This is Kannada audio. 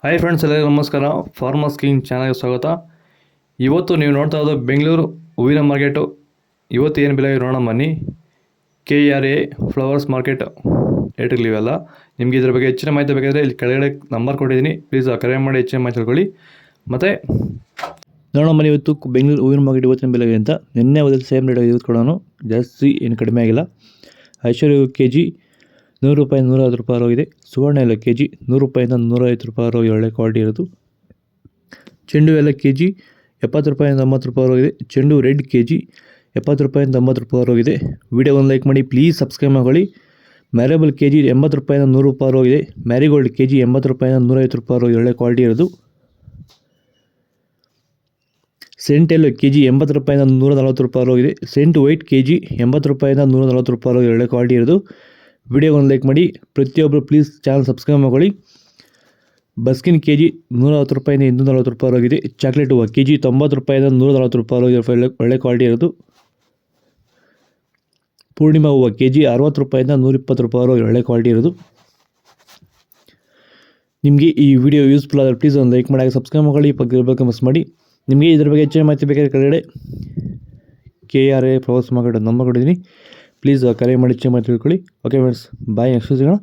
ಹಾಯ್ ಫ್ರೆಂಡ್ಸ್, ಎಲ್ಲರಿಗೂ ನಮಸ್ಕಾರ. ಫಾರ್ಮರ್ಸ್ ಕಿಂಗ್ ಚಾನಲ್ಗೆ ಸ್ವಾಗತ. ಇವತ್ತು ನೀವು ನೋಡ್ತಾ ಇರೋದು ಬೆಂಗಳೂರು ಹೂವಿನ ಮಾರ್ಕೆಟು. ಇವತ್ತು ಏನು ಬೆಲೆ ನೋಡೋಣ ಬನ್ನಿ. KRA ಫ್ಲವರ್ಸ್ ಮಾರ್ಕೆಟ್ ರೇಟ್ಗಳಿವೆಲ್ಲ. ನಿಮಗೆ ಇದ್ರ ಬಗ್ಗೆ ಹೆಚ್ಚಿನ ಮಾಹಿತಿ ಬೇಕಾದರೆ ಇಲ್ಲಿ ಕೆಳಗಡೆ ನಂಬರ್ ಕೊಟ್ಟಿದ್ದೀನಿ, ಪ್ಲೀಸ್ ಕರೆ ಮಾಡಿ ಹೆಚ್ಚಿನ ಮಾಹಿತಿ ತಿಳ್ಕೊಳ್ಳಿ. ಮತ್ತು ನೋಡೋಣ ಬನ್ನಿ, ಇವತ್ತು ಬೆಂಗಳೂರು ಹೂವಿನ ಮಾರ್ಕೆಟ್ ಇವತ್ತಿನ ಬೆಲೆಗೆ ಅಂತ. ನಿನ್ನೆ ಓದಿದ ಸೇಮ್ ರೇಟ್ ಇವತ್ತು ಕೊಡೋಣ, ಜಾಸ್ತಿ ಏನು ಕಡಿಮೆ ಆಗಿಲ್ಲ. ಐಶ್ವರ್ಯ KG 100 ರೂಪಾಯಿ 150 ರೂಪಾಯಿ ಹೋಗಿದೆ. ಸುವರ್ಣ ಎಲ್ಲ KG 100 ರೂಪಾಯಿಂದ 150 ರೂಪಾಯಿ ಒಳ್ಳೆ ಕ್ವಾಲಿಟಿ ಇರೋದು. ಚೆಂಡು ಎಲ್ಲ KG 70 ರೂಪಾಯಿಂದ 80 ರೂಪಾಯಿ ಹೋಗಿದೆ. ಚೆಂಡು ರೆಡ್ KG 70 ರೂಪಾಯಿಂದ 80 ರೂಪಾಯಿ ಹೋಗಿದೆ. ವಿಡಿಯೋ ಒಂದು ಲೈಕ್ ಮಾಡಿ, ಪ್ಲೀಸ್ ಸಬ್ಸ್ಕ್ರೈಬ್ ಮಾಡಿ. ಮ್ಯಾರೇಬಲ್ KG 80 ರೂಪಾಯಿಂದ 100 ರೂಪಾಯಿ ಹೋಗಿದೆ. ಮ್ಯಾರಿಗೋಲ್ಡ್ KG 80 ರೂಪಾಯಿಂದ 150 ರೂಪಾಯಿ ಒಳ್ಳೆ ಕ್ವಾಲಿಟಿ ಇರೋದು. ಸೆಂಟ್ ಎಲ್ಲೋ KG 80 ರೂಪಾಯಿಂದ 140 ರೂಪಾಯಿ ಹೋಗಿದೆ. ಸೆಂಟ್ ವೈಟ್ KG 80 ರೂಪಾಯಿಂದ 140 ರೂಪಾಯಿ ಒಳ್ಳೆ ಕ್ವಾಲಿಟಿ ಇರೋದು. ವಿಡಿಯೋ ಒಂದು ಲೈಕ್ ಮಾಡಿ, ಪ್ರತಿಯೊಬ್ಬರು ಪ್ಲೀಸ್ ಚಾನಲ್ ಸಬ್ಸ್ಕ್ರೈಬ್ ಮಾಡಿ. ಬಸ್ಕಿನ್ KG 160 ರೂಪಾಯಿಂದ 240 ರೂಪಾಯಿ ಹೋಗಿದೆ. ಚಾಕ್ಲೇಟ್ ಹೂವು KG 90 ರೂಪಾಯಿಂದ 140 ರೂಪಾಯಿ ಒಳ್ಳೆ ಕ್ವಾಲಿಟಿ ಇರೋದು. ಪೂರ್ಣಿಮಾ ಹೂವು KG 60 ರೂಪಾಯಿಂದ 120 ರೂಪಾಯಿ ಒಳ್ಳೆ ಕ್ವಾಲಿಟಿ ಇರೋದು. ನಿಮಗೆ ಈ ವಿಡಿಯೋ ಯೂಸ್ಫುಲ್ ಆದರೆ ಪ್ಲೀಸ್ ಒಂದು ಲೈಕ್ ಮಾಡಿ, ಸಬ್ಸ್ಕ್ರೈಬ್ ಮಾಡಿ, ಪಕ್ಕ ಮಿಸ್ ಮಾಡಿ. ನಿಮಗೆ ಇದ್ರ ಬಗ್ಗೆ ಹೆಚ್ಚಿನ ಮಾಹಿತಿ ಬೇಕಾದ್ರೆ ಕೆಳಗಡೆ KRA ಫ್ಲವರ್ಸ್ ಮಾರ್ಕೆಟ್ ನಂಬರ್ ಕೊಟ್ಟಿದ್ದೀನಿ, ಪ್ಲೀಸ್ ಕರೆ ಮಾಡಿ ಹೆಚ್ಚಿನ ಮಾಹಿತಿ ತಿಳ್ಕೊಳ್ಳಿ. ಓಕೆ ಫ್ರೆಂಡ್ಸ್, ಬಾಯ್, ನೆಕ್ಸ್ಟ್ ಸಿಗೋಣ.